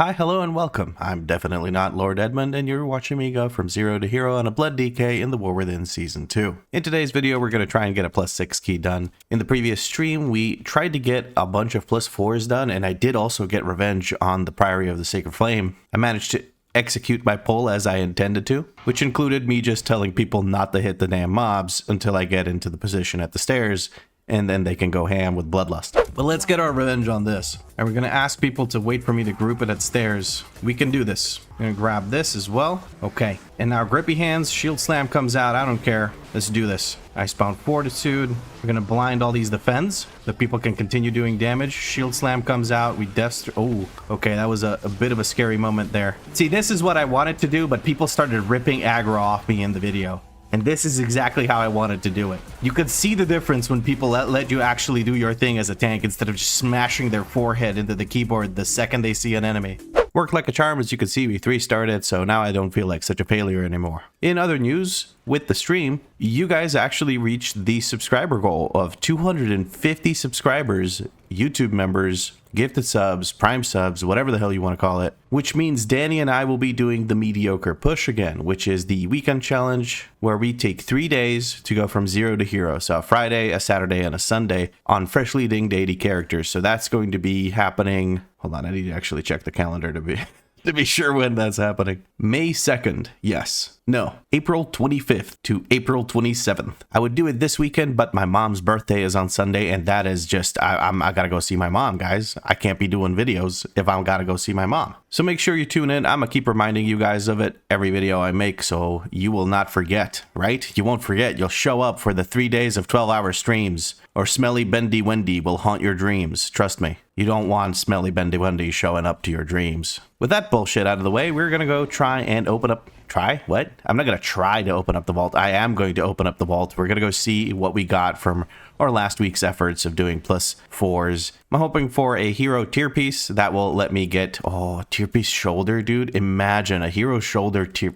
Hi, hello, and welcome. I'm definitely not Lord Edmund, and you're watching me go from 0 to hero on a Blood DK in the War Within Season 2. In today's video, we're going to try and get a +6 key done. In the previous stream, we tried to get a bunch of +4s done, and I did also get revenge on the Priory of the Sacred Flame. I managed to execute my pull as I intended to, which included me just telling people not to hit the damn mobs until I get into the position at the stairs, and then they can go ham with Bloodlust. But let's get our revenge on this. And we're gonna ask people to wait for me to group it at stairs. We can do this. I'm gonna grab this as well. Okay, and now grippy hands, shield slam comes out, I don't care. Let's do this. Icebound Fortitude. We're gonna blind all these defends so people can continue doing damage. Shield slam comes out, we oh, okay, that was a bit of a scary moment there. See, this is what I wanted to do, but people started ripping aggro off me in the video. And this is exactly how I wanted to do it. You could see the difference when people let you actually do your thing as a tank instead of just smashing their forehead into the keyboard the second they see an enemy. Worked like a charm, as you can see, we 3-starred it, so now I don't feel like such a failure anymore. In other news, with the stream, you guys actually reached the subscriber goal of 250 subscribers, YouTube members, gifted subs, prime subs, whatever the hell you want to call it, which means Danny and I will be doing the mediocre push again, which is the weekend challenge where we take 3 days to go from 0 to hero. So a Friday, a Saturday, and a Sunday on freshly dinged 80 characters. So that's going to be happening. Hold on, I need to actually check the calendar to be sure when that's happening. May 2nd, yes. No, April 25th to April 27th. I would do it this weekend, but my mom's birthday is on Sunday, and that is just, I gotta go see my mom, guys. I can't be doing videos if I gotta go see my mom. So make sure you tune in. I'm gonna keep reminding you guys of it every video I make, so you will not forget, right? You won't forget. You'll show up for the 3 days of 12-hour streams, or Smelly Bendy Wendy will haunt your dreams. Trust me. You don't want Smelly Bendy Wendy showing up to your dreams. With that bullshit out of the way, we're gonna go try and open up... Try? What? I'm not gonna try to open up the vault. I am going to open up the vault. We're gonna go see what we got from our last week's efforts of doing +4s. I'm hoping for a hero tier piece that will let me get... Oh, tier piece shoulder, dude. Imagine a hero shoulder tier...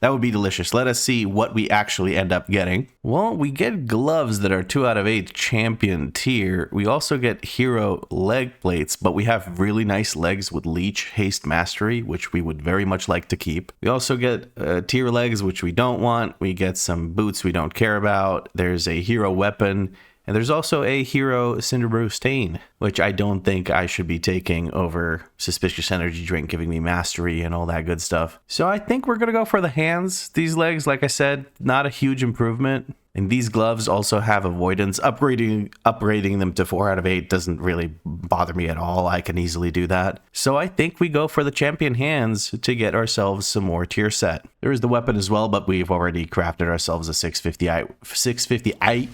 That would be delicious. Let us see what we actually end up getting. Well, we get gloves that are 2 out of 8 champion tier. We also get hero leg plates, but we have really nice legs with leech, haste, mastery, which we would very much like to keep. We also get tier legs, which we don't want. We get some boots we don't care about. There's a hero weapon. And there's also a hero Cinderbrew stain, which I don't think I should be taking over Suspicious Energy Drink, giving me mastery and all that good stuff. So I think we're going to go for the hands. These legs, like I said, not a huge improvement. And these gloves also have avoidance. Upgrading them to 4 out of 8 doesn't really bother me at all. I can easily do that. So I think we go for the champion hands to get ourselves some more tier set. There is the weapon as well, but we've already crafted ourselves a 658.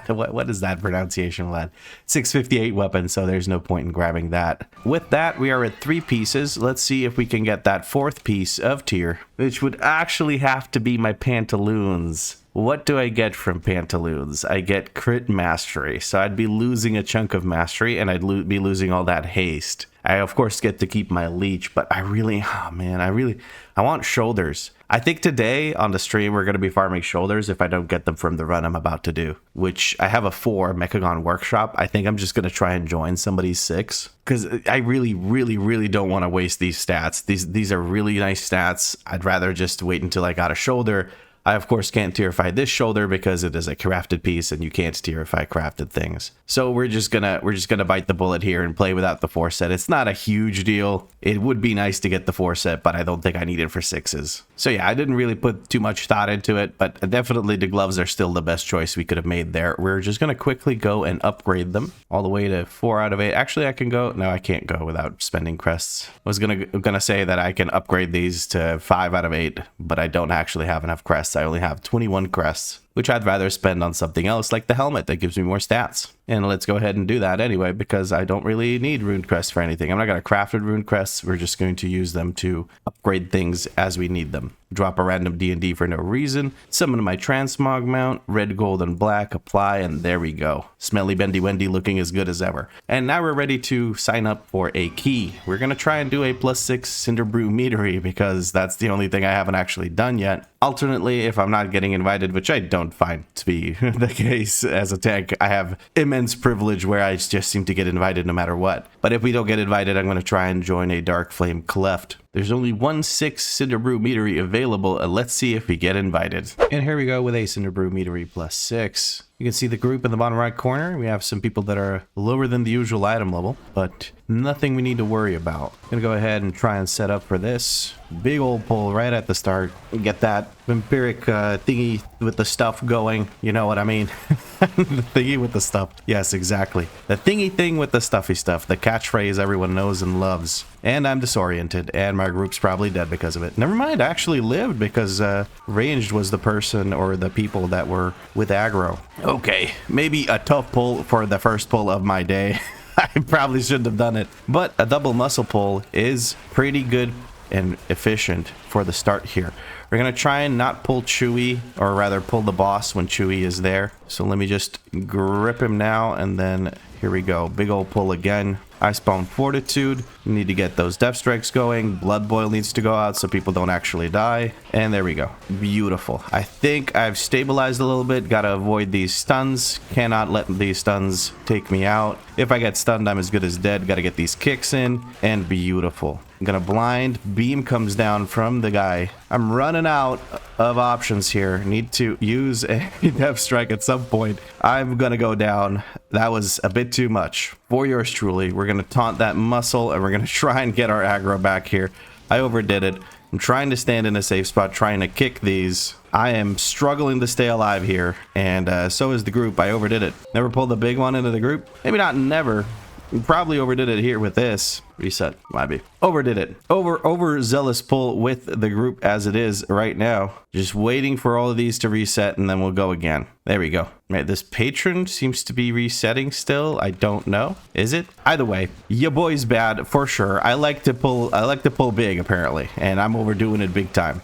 What is that pronunciation, lad? 658 weapon, so there's no point in grabbing that. With that, we are at 3 pieces. Let's see if we can get that 4th piece of tier, which would actually have to be my pantaloons. What do I get from pantaloons? I get crit mastery, so I'd be losing a chunk of mastery, and I'd be losing all that haste. I, of course, get to keep my leech, but I want shoulders. I think today on the stream, we're going to be farming shoulders if I don't get them from the run I'm about to do, which I have a 4 Mechagon Workshop. I think I'm just going to try and join somebody's 6 because I really don't want to waste these stats. These are really nice stats. I'd rather just wait until I got a shoulder. I, of course, can't tierify this shoulder because it is a crafted piece and you can't tierify crafted things. So we're just gonna bite the bullet here and play without the 4 set. It's not a huge deal. It would be nice to get the 4 set, but I don't think I need it for 6s. So yeah, I didn't really put too much thought into it, but definitely the gloves are still the best choice we could have made there. We're just gonna quickly go and upgrade them all the way to 4 out of 8. Actually, I can go... No, I can't go without spending crests. I was gonna say that I can upgrade these to 5 out of 8, but I don't actually have enough crests. I only have 21 crests, which I'd rather spend on something else like the helmet that gives me more stats. And let's go ahead and do that anyway, because I don't really need rune crests for anything. I'm not going to craft rune crests. We're just going to use them to upgrade things as we need them. Drop a random D&D for no reason. Summon my transmog mount. Red, gold, and black. Apply, and there we go. Smelly Bendy Wendy looking as good as ever. And now we're ready to sign up for a key. We're going to try and do a +6 Cinderbrew Meadery, because that's the only thing I haven't actually done yet. Alternately, if I'm not getting invited, which I don't don't find to be the case as a tank. I have immense privilege where I just seem to get invited no matter what. But if we don't get invited, I'm going to try and join a Dark Flame Cleft. There's only 1/6 Cinderbrew Meadery available, and let's see if we get invited. And here we go with a Cinderbrew Meadery +6. You can see the group in the bottom right corner. We have some people that are lower than the usual item level, but nothing we need to worry about. I'm gonna go ahead and try and set up for this. Big old pull right at the start. Get that vampiric thingy with the stuff going. You know what I mean? The thingy with the stuff. Yes, exactly. The thingy thing with the stuffy stuff. The catchphrase everyone knows and loves. And I'm disoriented, and my group's probably dead because of it. Never mind, I actually lived because ranged was the person or the people that were with aggro. Okay, maybe a tough pull for the first pull of my day. I probably shouldn't have done it. But a double muscle pull is pretty good and efficient for the start here. We're going to try and not pull Chewy, or rather pull the boss when Chewy is there. So let me just grip him now, and then here we go. Big old pull again. Icebound Fortitude. We need to get those Death Strikes going. Blood Boil needs to go out so people don't actually die. And there we go. Beautiful. I think I've stabilized a little bit. Gotta avoid these stuns. Cannot let these stuns take me out. If I get stunned, I'm as good as dead. Gotta get these kicks in. And beautiful. I'm gonna blind. Beam comes down from the guy. I'm running out of options here. Need to use a Death Strike at some point. I'm gonna go down. That was a bit too much. For yours truly, we're gonna taunt that muscle and we're gonna try and get our aggro back here. I overdid it. I'm trying to stand in a safe spot, trying to kick these. I am struggling to stay alive here, and so is the group. I overdid it. Never pulled the big one into the group. Maybe not never. Probably overdid it here with this. Reset, might be. Overdid it. Overzealous pull with the group as it is right now. Just waiting for all of these to reset and then we'll go again. There we go. Right, this patron seems to be resetting still. I don't know. Is it? Either way, your boy's bad for sure. I like to pull big apparently, and I'm overdoing it big time.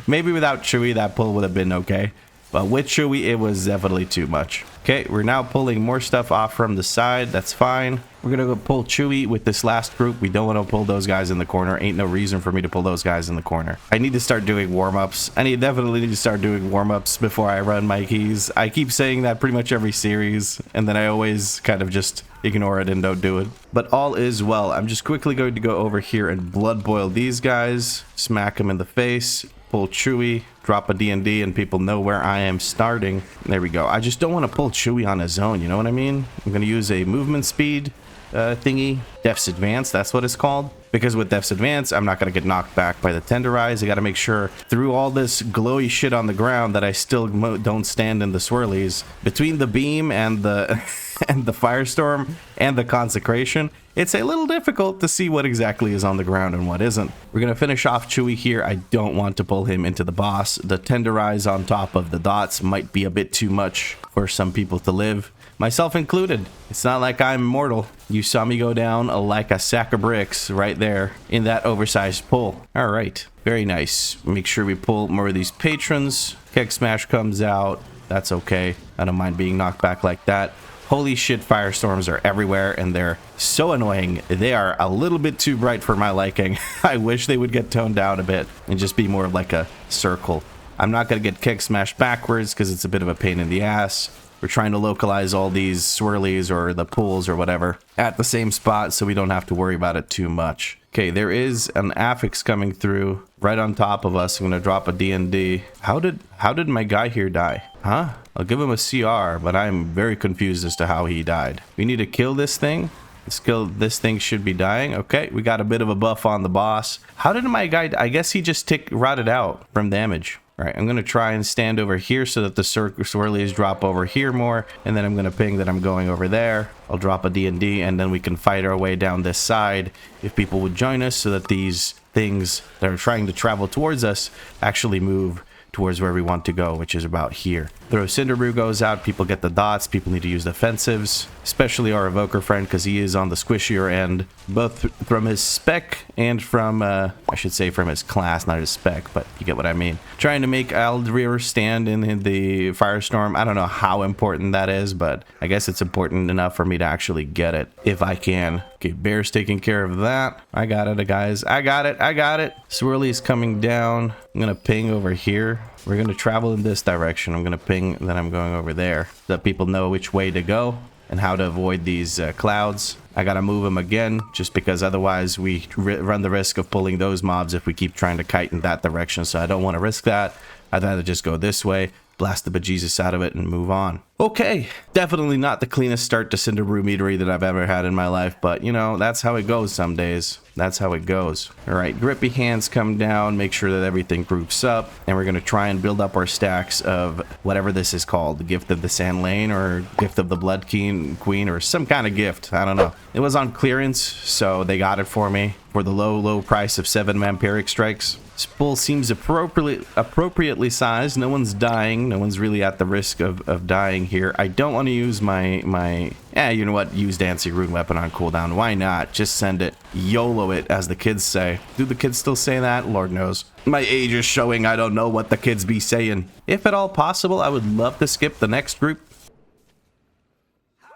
Maybe without Chewy that pull would have been okay. But with Chewy, it was definitely too much. Okay, we're now pulling more stuff off from the side. That's fine. We're going to go pull Chewy with this last group. We don't want to pull those guys in the corner. Ain't no reason for me to pull those guys in the corner. I need to start doing warm-ups. Definitely need to start doing warm-ups before I run my keys. I keep saying that pretty much every series, and then I always kind of just ignore it and don't do it. But all is well. I'm just quickly going to go over here and blood boil these guys. Smack them in the face. Pull Chewy, drop a D&D, and people know where I am starting. There we go. I just don't want to pull Chewy on his own, you know what I mean? I'm going to use a movement speed thingy. Death's Advance, that's what it's called. Because with Death's Advance, I'm not going to get knocked back by the Tenderize. I got to make sure through all this glowy shit on the ground that I still don't stand in the swirlies. Between the beam and the and the firestorm and the consecration, it's a little difficult to see what exactly is on the ground and what isn't. We're going to finish off Chewy here. I don't want to pull him into the boss. The Tenderize on top of the dots might be a bit too much for some people to live. Myself included. It's not like I'm immortal. You saw me go down like a sack of bricks right there in that oversized pull. All right, very nice. Make sure we pull more of these patrons. Keg Smash comes out. That's okay. I don't mind being knocked back like that. Holy shit, firestorms are everywhere and they're so annoying. They are a little bit too bright for my liking. I wish they would get toned down a bit and just be more like a circle. I'm not going to get Keg Smash backwards because it's a bit of a pain in the ass. We're trying to localize all these swirlies or the pools or whatever at the same spot so we don't have to worry about it too much. Okay, there is an affix coming through right on top of us. I'm going to drop a D&D. How did my guy here die? Huh? I'll give him a CR, but I'm very confused as to how he died. We need to kill this thing. This thing should be dying. Okay, we got a bit of a buff on the boss. How did my guy... I guess he just rotted out from damage. All right, I'm going to try and stand over here so that the swirlies drop over here more. And then I'm going to ping that I'm going over there. I'll drop a D&D and then we can fight our way down this side if people would join us so that these things that are trying to travel towards us actually move towards where we want to go, which is about here. Throw Cinderbrew goes out, people get the dots, people need to use defensives, especially our evoker friend because he is on the squishier end both from his spec and from, I should say from his class, not his spec, but you get what I mean. Trying to make Aldrir stand in the Firestorm. I don't know how important that is, but I guess it's important enough for me to actually get it if I can. Okay, Bear's taking care of that. I got it, guys. I got it. Swirly's coming down. I'm gonna ping over here. We're gonna travel in this direction. I'm gonna ping, then I'm going over there so that people know which way to go and how to avoid these clouds. I gotta move them again just because otherwise we run the risk of pulling those mobs if we keep trying to kite in that direction. So I don't want to risk that. I'd rather just go this way, blast the bejesus out of it, and move on. Okay, definitely not the cleanest start to Cinderbrew Meadery that I've ever had in my life, but you know, that's how it goes some days. That's how it goes. All right, grippy hands come down, make sure that everything groups up, and we're gonna try and build up our stacks of whatever this is called, the Gift of the Sand Lane or Gift of the Blood Queen or some kind of gift. I don't know. It was on clearance, so they got it for me for the low price of 7 vampiric strikes. This bull seems appropriately sized. No one's dying. No one's really at the risk of dying here. I don't want to use my you know what? Use Dancing Rune Weapon on cooldown. Why not? Just send it. YOLO it, as the kids say. Do the kids still say that? Lord knows. My age is showing. I don't know what the kids be saying. If at all possible, I would love to skip the next group.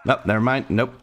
Nope, never mind. Nope.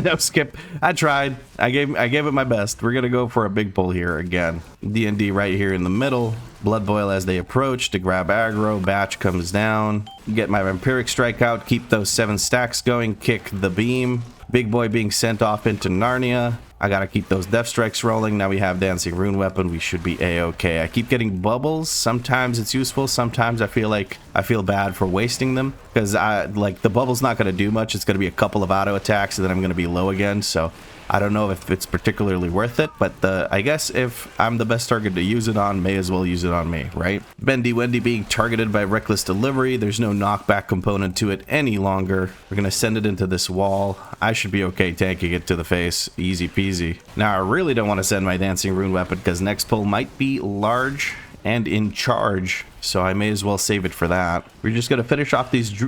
No skip. I tried. I gave it my best. We're gonna go for a big pull here again. D&D right here in the middle. Blood Boil as they approach to grab aggro. Batch comes down. Get my Vampiric Strike out. Keep those 7 stacks going. Kick the beam. Big boy being sent off into Narnia. I gotta keep those Death Strikes rolling. Now we have Dancing Rune Weapon. We should be a-okay. I keep getting bubbles. Sometimes it's useful. Sometimes I feel bad for wasting them because the bubble's not gonna do much. It's gonna be a couple of auto attacks and then I'm gonna be low again. So I don't know if it's particularly worth it, but I guess if I'm the best target to use it on, may as well use it on me, right? Bendy Wendy being targeted by Reckless Delivery. There's no knockback component to it any longer. We're gonna send it into this wall. I should be okay tanking it to the face. Easy peasy. Now I really don't want to send my Dancing Rune Weapon because next pull might be large and in charge, so I may as well save it for that. We're just gonna finish off these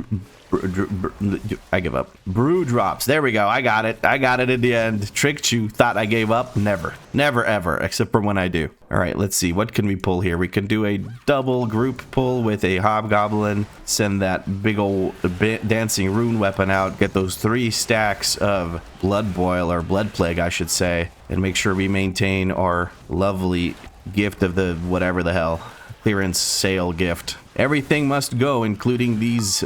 I give up. Brew drops. There we go. I got it. I got it in the end. Tricked you. Thought I gave up. Never. Never ever. Except for when I do. All right, let's see. What can we pull here? We can do a double group pull with a Hobgoblin. Send that big old Dancing Rune Weapon out. Get those 3 stacks of Blood Boil, or Blood Plague, I should say. And make sure we maintain our lovely gift of the whatever the hell. Clearance sale gift. Everything must go, including these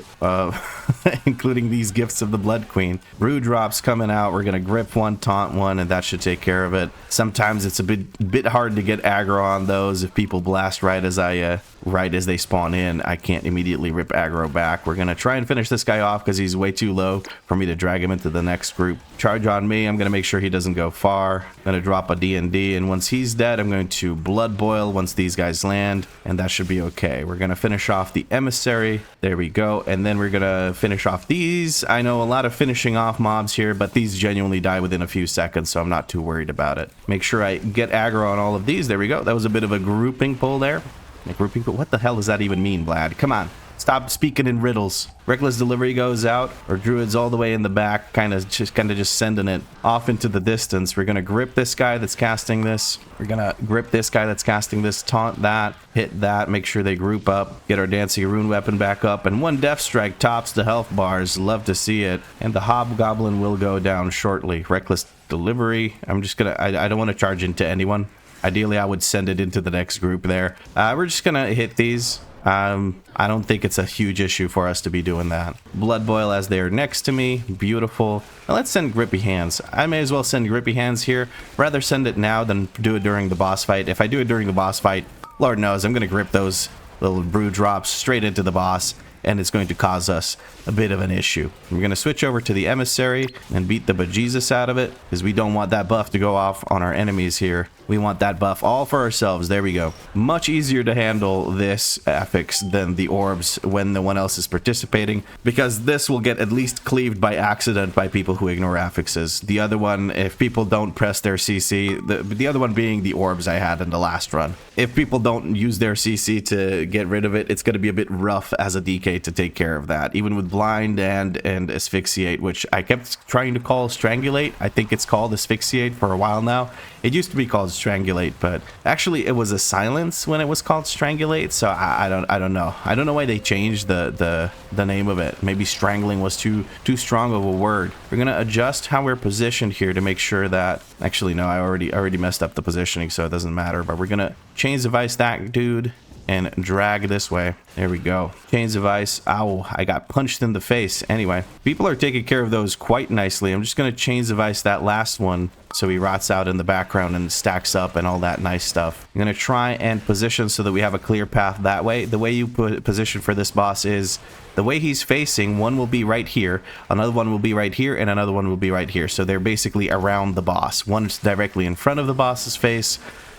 including these gifts of the Blood Queen. Brew drops coming out. We're gonna grip one, taunt one, and that should take care of it. Sometimes it's a bit hard to get aggro on those if people blast right as they spawn in. I can't immediately rip aggro back. We're gonna try and finish this guy off because he's way too low for me to drag him into the next group. Charge on me. I'm gonna make sure he doesn't go far. I'm gonna drop a D&D, and once he's dead, I'm going to Blood Boil once these guys land, and that should be okay. We're gonna finish off the Emissary. There we go. And then we're gonna finish off these. I know a lot of finishing off mobs here, but these genuinely die within a few seconds, so I'm not too worried about it. Make sure I get aggro on all of these. There we go. That was a bit of a grouping pull there. A grouping pull? What the hell does that even mean, Vlad? Come on. Stop speaking in riddles. Reckless Delivery goes out, or Druid's all the way in the back, kind of just sending it off into the distance. We're gonna grip this guy that's casting this. We're gonna grip this guy that's casting this, taunt that, hit that, make sure they group up, get our Dancing Rune Weapon back up, and 1 Death Strike tops the health bars. Love to see it. And the Hobgoblin will go down shortly. Reckless Delivery. I'm just gonna, I don't want to charge into anyone. Ideally, I would send it into the next group there. We're just gonna hit these. I don't think it's a huge issue for us to be doing that. Blood Boil as they're next to me. Beautiful. Now let's send Grippy Hands. I may as well send Grippy Hands here. Rather send it now than do it during the boss fight. If I do it during the boss fight, Lord knows I'm going to grip those little brew drops straight into the boss, and it's going to cause us a bit of an issue. We're going to switch over to the Emissary and beat the bejesus out of it, because we don't want that buff to go off on our enemies here. We want that buff all for ourselves. There we go. Much easier to handle this affix than the orbs when no one else is participating, because this will get at least cleaved by accident by people who ignore affixes. The other one, if people don't press their CC, the other one being the orbs I had in the last run. If people don't use their CC to get rid of it, it's going to be a bit rough as a DK to take care of that. Even with blind and asphyxiate, which I kept trying to call strangulate. I think it's called asphyxiate for a while now. It used to be called strangulate, but actually it was a silence when it was called strangulate. So I don't know. I don't know why they changed the name of it. Maybe strangling was too strong of a word. We're gonna adjust how we're positioned here to make sure that, actually no, I already messed up the positioning, so it doesn't matter. But we're gonna chains of ice that dude and drag this way. There we go. Chains of ice. Ow, I got punched in the face. Anyway, people are taking care of those quite nicely. I'm just gonna chains of ice that last one so he rots out in the background and stacks up and all that nice stuff. I'm gonna try and position so that we have a clear path that way. The way you position for this boss is the way he's facing. One will be right here, another one will be right here, and another one will be right here. So they're basically around the boss. One's directly in front of the boss's face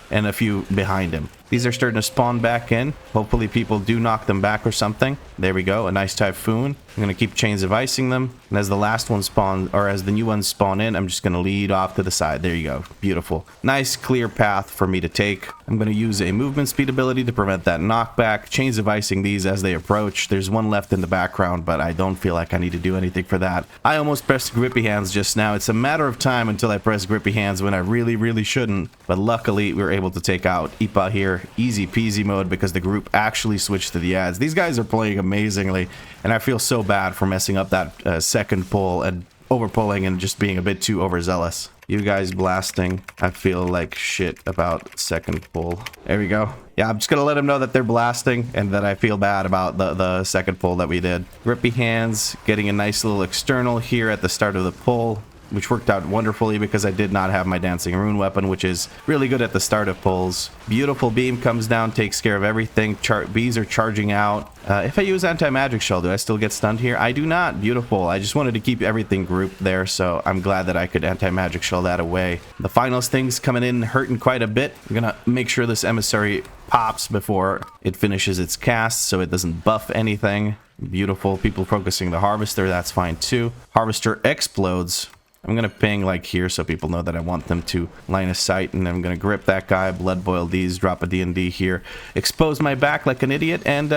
and a few behind him. These are starting to spawn back in. Hopefully people do knock them back or something. There we go, a nice typhoon. I'm gonna keep chains of icing them. And as the last one spawn, or as the new ones spawn in, I'm just gonna lead off to the side. There you go, beautiful. Nice clear path for me to take. I'm gonna use a movement speed ability to prevent that knockback. Chains of icing these as they approach. There's one left in the background, but I don't feel like I need to do anything for that. I almost pressed grippy hands just now. It's a matter of time until I press grippy hands when I really shouldn't. But luckily we were able to take out Ipa here. Easy peasy mode because the group actually switched to the ads. These guys are playing amazingly, and I feel so bad for messing up that second pull and overpulling and just being a bit too overzealous. You guys blasting, I feel like shit about second pull. There we go. Yeah, I'm just gonna let them know that they're blasting and that I feel bad about the second pull that we did. Grippy hands, getting a nice little external here at the start of the pull, which worked out wonderfully because I did not have my dancing rune weapon, which is really good at the start of pulls. Beautiful beam comes down, takes care of everything. Bees are charging out. If I use anti-magic shell, do I still get stunned here? I do not. Beautiful. I just wanted to keep everything grouped there, so I'm glad that I could anti-magic shell that away. The finals thing's coming in hurting quite a bit. I'm gonna make sure this emissary pops before it finishes its cast so it doesn't buff anything. Beautiful. People focusing the harvester, that's fine too. Harvester explodes. I'm gonna ping like here so people know that I want them to line of sight, and I'm gonna grip that guy, blood boil these, drop a D&D here, expose my back like an idiot, and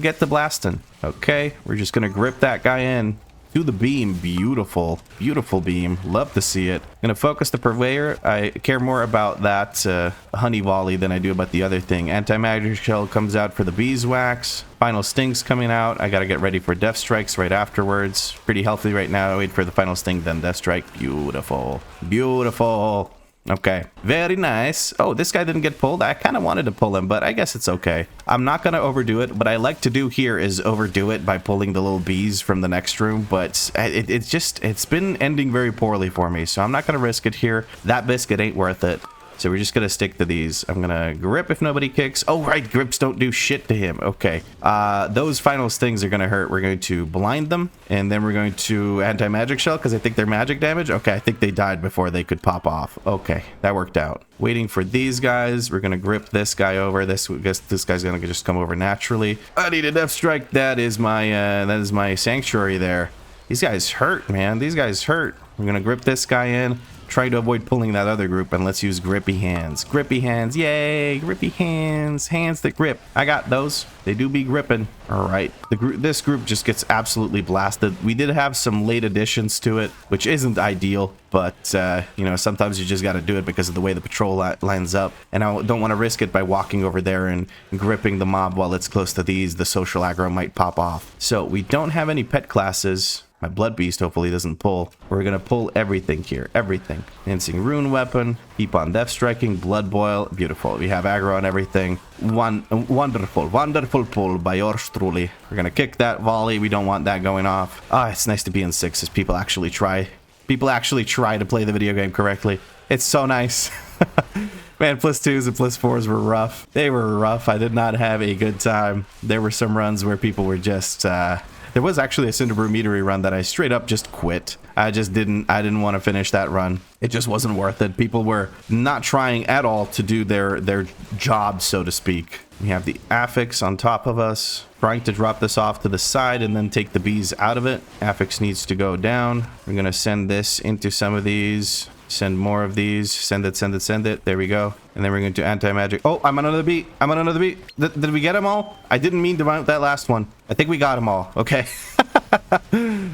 get the blasting. Okay, we're just gonna grip that guy in to the beam. Beautiful, beautiful beam. Love to see it. Gonna focus the purveyor. I care more about that honey volley than I do about the other thing. Anti-magic shell comes out for the beeswax. Final sting's coming out. I gotta get ready for death strikes right afterwards. Pretty healthy right now. Wait for the final sting, then death strike. Beautiful, beautiful. Okay, very nice. Oh, this guy didn't get pulled. I kind of wanted to pull him, but I guess it's okay. I'm not going to overdo it. What I like to do here is overdo it by pulling the little bees from the next room, but it's been ending very poorly for me, so I'm not going to risk it here. That biscuit ain't worth it. So we're just going to stick to these. I'm going to grip if nobody kicks. Oh, right. Grips don't do shit to him. Okay. Those final stings are going to hurt. We're going to blind them. And then we're going to anti-magic shell because I think they're magic damage. Okay. I think they died before they could pop off. Okay. That worked out. Waiting for these guys. We're going to grip this guy over. This guy's going to just come over naturally. I need a death strike. That is my sanctuary there. These guys hurt, man. These guys hurt. We're going to grip this guy in. Try to avoid pulling that other group, and let's use grippy hands. Grippy hands, yay! Grippy hands, hands that grip. I got those. They do be gripping. All right. This group just gets absolutely blasted. We did have some late additions to it, which isn't ideal, but you know, sometimes you just got to do it because of the way the patrol lines up. And I don't want to risk it by walking over there and gripping the mob while it's close to these. The social aggro might pop off. So we don't have any pet classes. My blood beast hopefully doesn't pull. We're gonna pull everything here, everything. Dancing rune weapon, keep on death striking, blood boil, beautiful. We have aggro on everything. Wonderful pull by yours truly. We're gonna kick that volley. We don't want that going off. Ah, it's nice to be in sixes. People actually try to play the video game correctly. It's so nice. Man, +2s and +4s were rough. They were rough. I did not have a good time. There were some runs where people were just There was actually a Cinderbrew Meadery run that I straight up just quit. I didn't want to finish that run. It just wasn't worth it. People were not trying at all to do their job, so to speak. We have the affix on top of us, trying to drop this off to the side and then take the bees out of it. Affix needs to go down. We're going to send this into some of these. Send more of these. Send it, send it, send it. There we go. And then we're going to anti-magic. Oh, I'm on another beat. I'm on another beat. Did we get them all? I didn't mean to mount that last one. I think we got them all. Okay.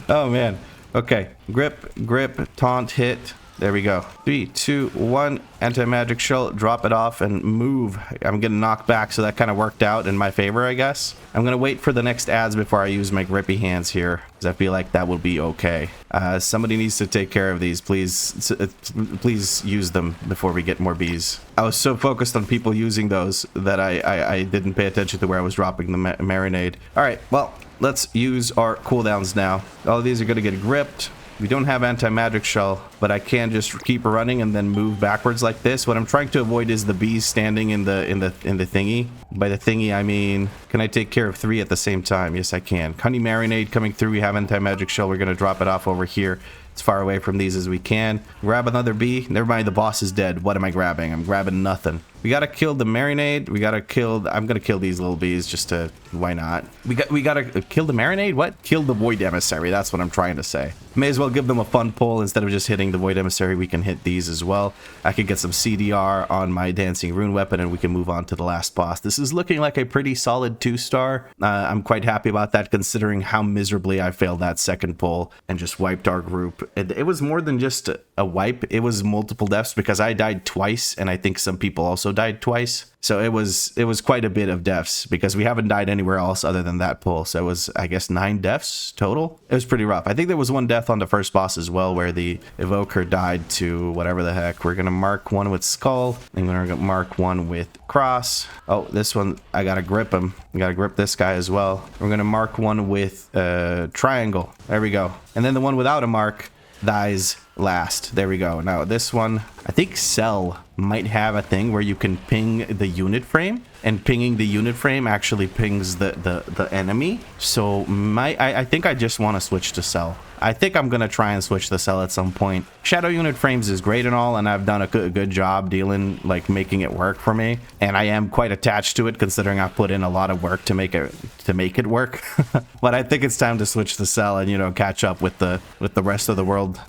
Oh, man. Okay. Grip, grip, taunt, hit. There we go. 3, 2, 1. Anti-magic shell. Drop it off and move. I'm getting knocked back, so that kind of worked out in my favor, I guess. I'm going to wait for the next ads before I use my grippy hands here, because I feel like that will be okay. Somebody needs to take care of these. Please use them before we get more bees. I was so focused on people using those that I didn't pay attention to where I was dropping the marinade. All right, well, let's use our cooldowns now. All of these are going to get gripped. We don't have anti-magic shell, but I can just keep running and then move backwards like this. What I'm trying to avoid is the bees standing in the thingy. By the thingy, I mean, can I take care of 3 at the same time? Yes, I can. Honey marinade coming through. We have anti-magic shell. We're going to drop it off over here. As far away from these as we can. Grab another bee. Never mind, the boss is dead. What am I grabbing? I'm grabbing nothing. We gotta kill the marinade. We gotta kill... I'm gonna kill these little bees just to... Why not? We gotta kill the marinade? What? Kill the void emissary. That's what I'm trying to say. May as well give them a fun pull. Instead of just hitting the void emissary, we can hit these as well. I could get some CDR on my dancing rune weapon and we can move on to the last boss. This is looking like a pretty solid 2-star. I'm quite happy about that considering how miserably I failed that second pull and just wiped our group. It was more than just a wipe. It was multiple deaths because I died twice and I think some people also died twice. So it was quite a bit of deaths because we haven't died anywhere else other than that pull. So it was, I guess, 9 deaths total. It was pretty rough. I think there was 1 death on the first boss as well where the evoker died to whatever the heck. We're going to mark 1 with skull. I'm going to mark 1 with cross. Oh, this one, I got to grip him. I got to grip this guy as well. We're going to mark 1 with triangle. There we go. And then the one without a mark dies last. There we go. Now this one, I think Cell might have a thing where you can ping the unit frame, and pinging the unit frame actually pings the enemy. So I think I just want to switch to Cell. I think I'm going to try and switch to Cell at some point. Shadow unit frames is great and all, and I've done a good job dealing, like, making it work for me. And I am quite attached to it considering I've put in a lot of work to make it work. But I think it's time to switch to Cell and, you know, catch up with the rest of the world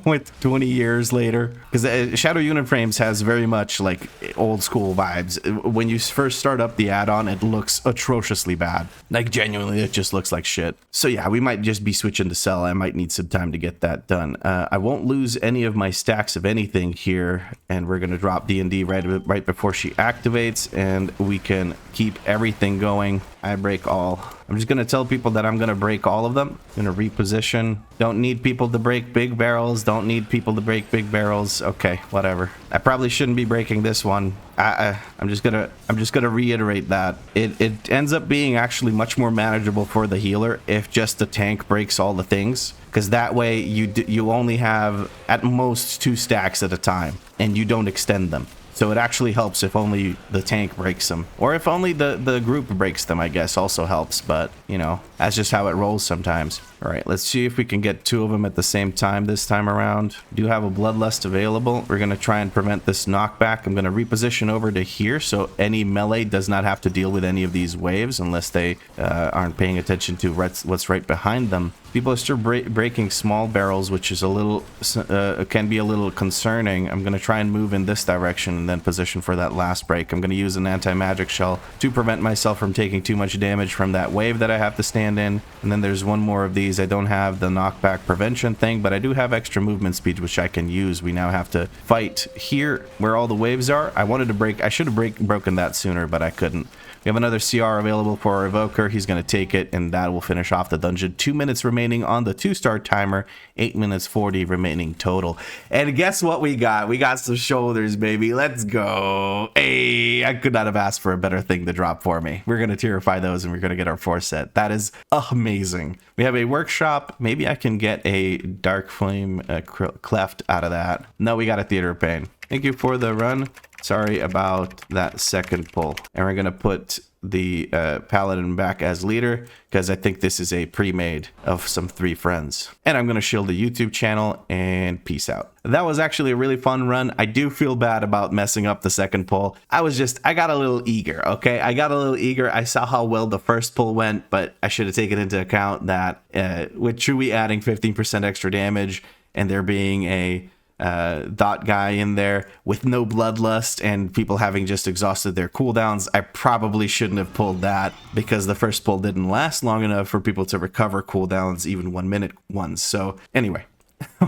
with 20 years later. Because Shadow unit frames has very much like old school vibes. When you first start up the add-on, it looks atrociously bad. Like, genuinely, it just looks like shit. So yeah, we might just be switching to Cell. I might need some time to get that done. I won't lose any of my stacks of anything here, and we're gonna drop D&D right before she activates, and we can keep everything going. I break all. I'm just gonna tell people that I'm gonna break all of them. I'm gonna reposition. Don't need people to break big barrels. Don't need people to break big barrels. Okay, whatever. I probably shouldn't be breaking this one. I'm just gonna reiterate that it ends up being actually much more manageable for the healer if just the tank breaks all the things, because that way you only have at most 2 stacks at a time and you don't extend them. So it actually helps if only the tank breaks them, or if only the group breaks them, I guess also helps, but you know, that's just how it rolls sometimes. All right, let's see if we can get 2 of them at the same time this time around. We do have a Bloodlust available. We're gonna try and prevent this knockback. I'm gonna reposition over to here so any melee does not have to deal with any of these waves unless they aren't paying attention to what's right behind them. People are still breaking small barrels, which is a little can be a little concerning. I'm gonna try and move in this direction and then position for that last break. I'm gonna use an anti-magic shell to prevent myself from taking too much damage from that wave that I have to stand in. And then there's 1 more of these. I don't have the knockback prevention thing, but I do have extra movement speed, which I can use. We now have to fight here where all the waves are. I should have broken that sooner, but I couldn't. We have another CR available for our evoker. He's going to take it, and that will finish off the dungeon. 2 minutes remaining on the 2-star timer. 8 minutes 40 remaining total. And guess what we got? We got some shoulders, baby. Let's go. Hey, I could not have asked for a better thing to drop for me. We're going to terrify those, and we're going to get our 4 set. That is amazing. We have a workshop. Maybe I can get a dark flame cleft out of that. No, we got a theater of pain. Thank you for the run. Sorry about that second pull. And we're going to put the paladin back as leader because I think this is a pre-made of some 3 friends. And I'm going to shield the YouTube channel and peace out. That was actually a really fun run. I do feel bad about messing up the second pull. I got a little eager, okay? I got a little eager. I saw how well the first pull went, but I should have taken into account that with Chewie adding 15% extra damage and there being a dot guy in there with no bloodlust and people having just exhausted their cooldowns, I probably shouldn't have pulled that because the first pull didn't last long enough for people to recover cooldowns, even 1 minute ones. So anyway,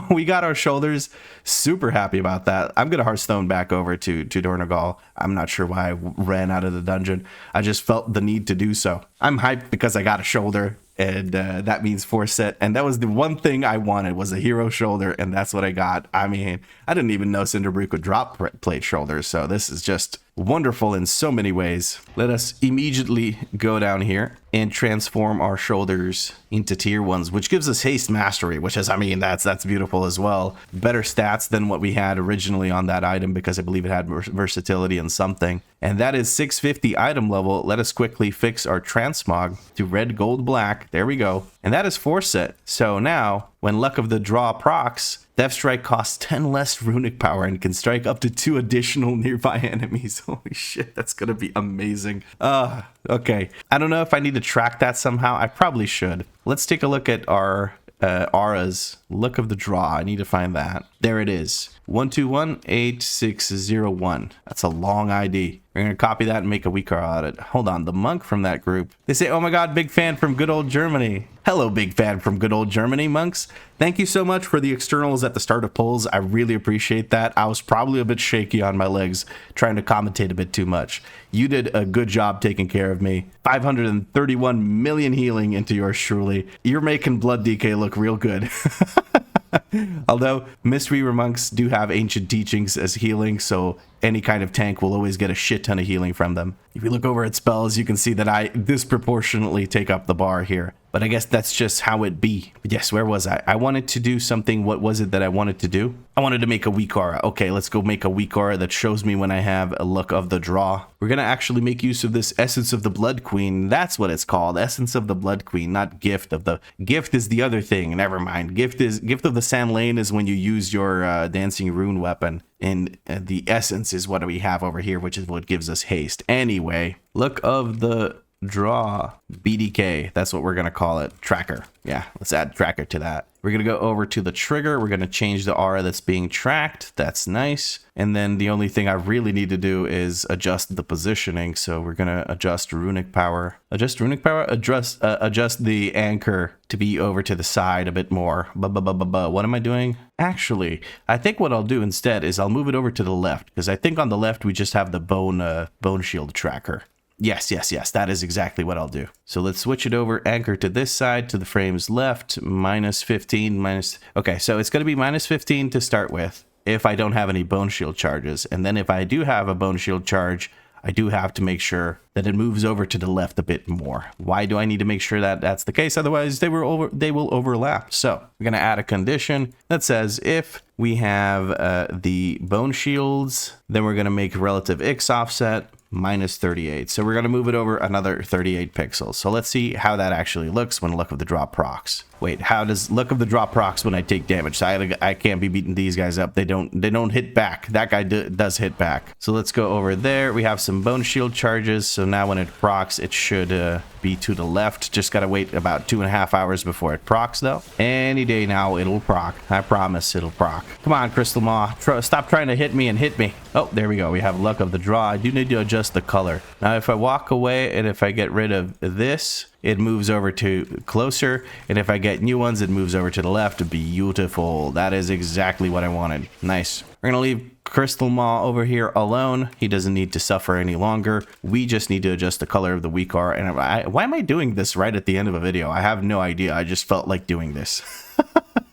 we got our shoulders. Super happy about that. I'm gonna Hearthstone back over to Dornagal. I'm not sure why I ran out of the dungeon. I just felt the need to do so. I'm hyped because I got a shoulder. And that means 4 set. And that was the one thing I wanted, was a hero shoulder. And that's what I got. I mean, I didn't even know Cinderbrew could drop plate shoulders. So this is just wonderful in so many ways. Let us immediately go down here and transform our shoulders into tier 1s, which gives us haste mastery, which is, I mean, that's beautiful as well. Better stats than what we had originally on that item because I believe it had versatility and something. And that is 650 item level. Let us quickly fix our transmog to red, gold, black. There we go. And that is 4 set. So now, when Luck of the Draw procs, Death Strike costs 10 less runic power and can strike up to 2 additional nearby enemies. Holy shit, that's gonna be amazing. Okay. I don't know if I need to track that somehow. I probably should. Let's take a look at our auras. Luck of the Draw. I need to find that. There it is. 1218601. That's a long ID. We're going to copy that and make a WeakAuras audit. Hold on, the monk from that group. They say, oh my god, big fan from good old Germany. Hello, big fan from good old Germany, monks. Thank you so much for the externals at the start of polls. I really appreciate that. I was probably a bit shaky on my legs, trying to commentate a bit too much. You did a good job taking care of me. 531 million healing into yours truly. You're making Blood DK look real good. Although Mystery monks do have ancient teachings as healing, so any kind of tank will always get a shit ton of healing from them. If you look over at spells, you can see that I disproportionately take up the bar here. But I guess that's just how it be. But yes, where was I? I wanted to do something. What was it that I wanted to do? I wanted to make a WeakAuras. Okay, let's go make a WeakAuras that shows me when I have a Luck of the Draw. We're going to actually make use of this Essence of the Blood Queen. That's what it's called. Essence of the Blood Queen, not Gift of the... Gift is the other thing. Never mind. Gift of the Sand Lane is when you use your Dancing Rune weapon. And the Essence is what we have over here, which is what gives us haste. Anyway, Luck of the Draw, BDK, that's what we're going to call it. Tracker. Yeah, let's add tracker to that. We're going to go over to the trigger. We're going to change the aura that's being tracked. That's nice. And then the only thing I really need to do is adjust the positioning. So we're going to adjust runic power. Adjust runic power? Adjust the anchor to be over to the side a bit more. What am I doing? Actually, I think what I'll do instead is I'll move it over to the left, because I think on the left we just have the bone shield tracker. Yes, that is exactly what I'll do. So let's switch it over, anchor to this side, to the frame's left, minus 15, minus... Okay, so it's going to be minus 15 to start with, if I don't have any bone shield charges. And then if I do have a bone shield charge, I do have to make sure that it moves over to the left a bit more. Why do I need to make sure that that's the case? Otherwise, they will overlap. So we're going to add a condition that says if we have the bone shields, then we're going to make relative X offset minus 38. So we're going to move it over another 38 pixels. So let's see how that actually looks when Luck of the Draw procs. Wait, how does Luck of the Draw procs when I take damage? So I can't be beating these guys up. They don't hit back. That guy does hit back. So let's go over there. We have some bone shield charges. So now when it procs, it should be to the left. Just got to wait about 2.5 hours before it procs though. Any day now it'll proc. I promise it'll proc. Come on, Crystal Maw. Stop trying to hit me and hit me. Oh, there we go. We have Luck of the Draw. I do need to adjust the color. Now if I walk away and if I get rid of this, it moves over to closer, and if I get new ones, it moves over to the left. Beautiful. That is exactly what I wanted. Nice. We're gonna leave Crystal Maw over here alone. He doesn't need to suffer any longer. We just need to adjust the color of the WeakAuras. And why am I doing this right at the end of a video? I have no idea. I just felt like doing this.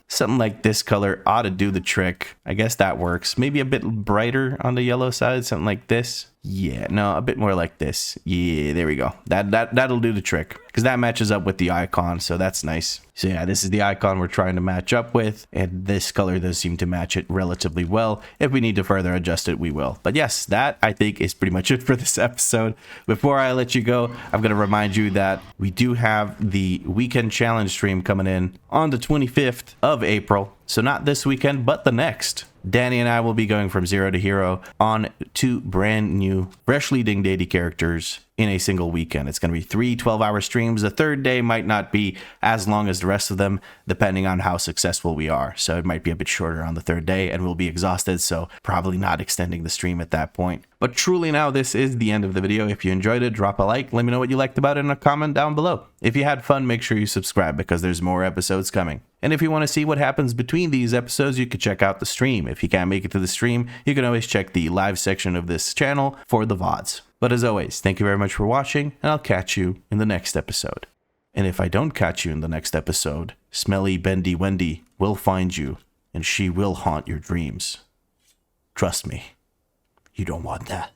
Something like this color ought to do the trick. I guess that works. Maybe a bit brighter on the yellow side, something like this. Yeah, no, a bit more like this. Yeah, there we go. That'll do the trick, because that matches up with the icon, so that's nice. So yeah, this is the icon we're trying to match up with, and this color does seem to match it relatively well. If we need to further adjust it, we will. But yes, that I think is pretty much it for this episode. Before I let you go, I'm going to remind you that we do have the weekend challenge stream coming in on the 25th of April. So not this weekend, but the next. Danny and I will be going from 0 to hero on 2 brand new, freshly dinged 80 characters in a single weekend. It's going to be 3 12-hour streams. The third day might not be as long as the rest of them, depending on how successful we are. So it might be a bit shorter on the third day, and we'll be exhausted, so probably not extending the stream at that point. But truly now, this is the end of the video. If you enjoyed it, drop a like. Let me know what you liked about it in a comment down below. If you had fun, make sure you subscribe, because there's more episodes coming. And if you want to see what happens between these episodes, you can check out the stream. If you can't make it to the stream, you can always check the live section of this channel for the VODs. But as always, thank you very much for watching, and I'll catch you in the next episode. And if I don't catch you in the next episode, Smelly Bendy Wendy will find you, and she will haunt your dreams. Trust me, you don't want that.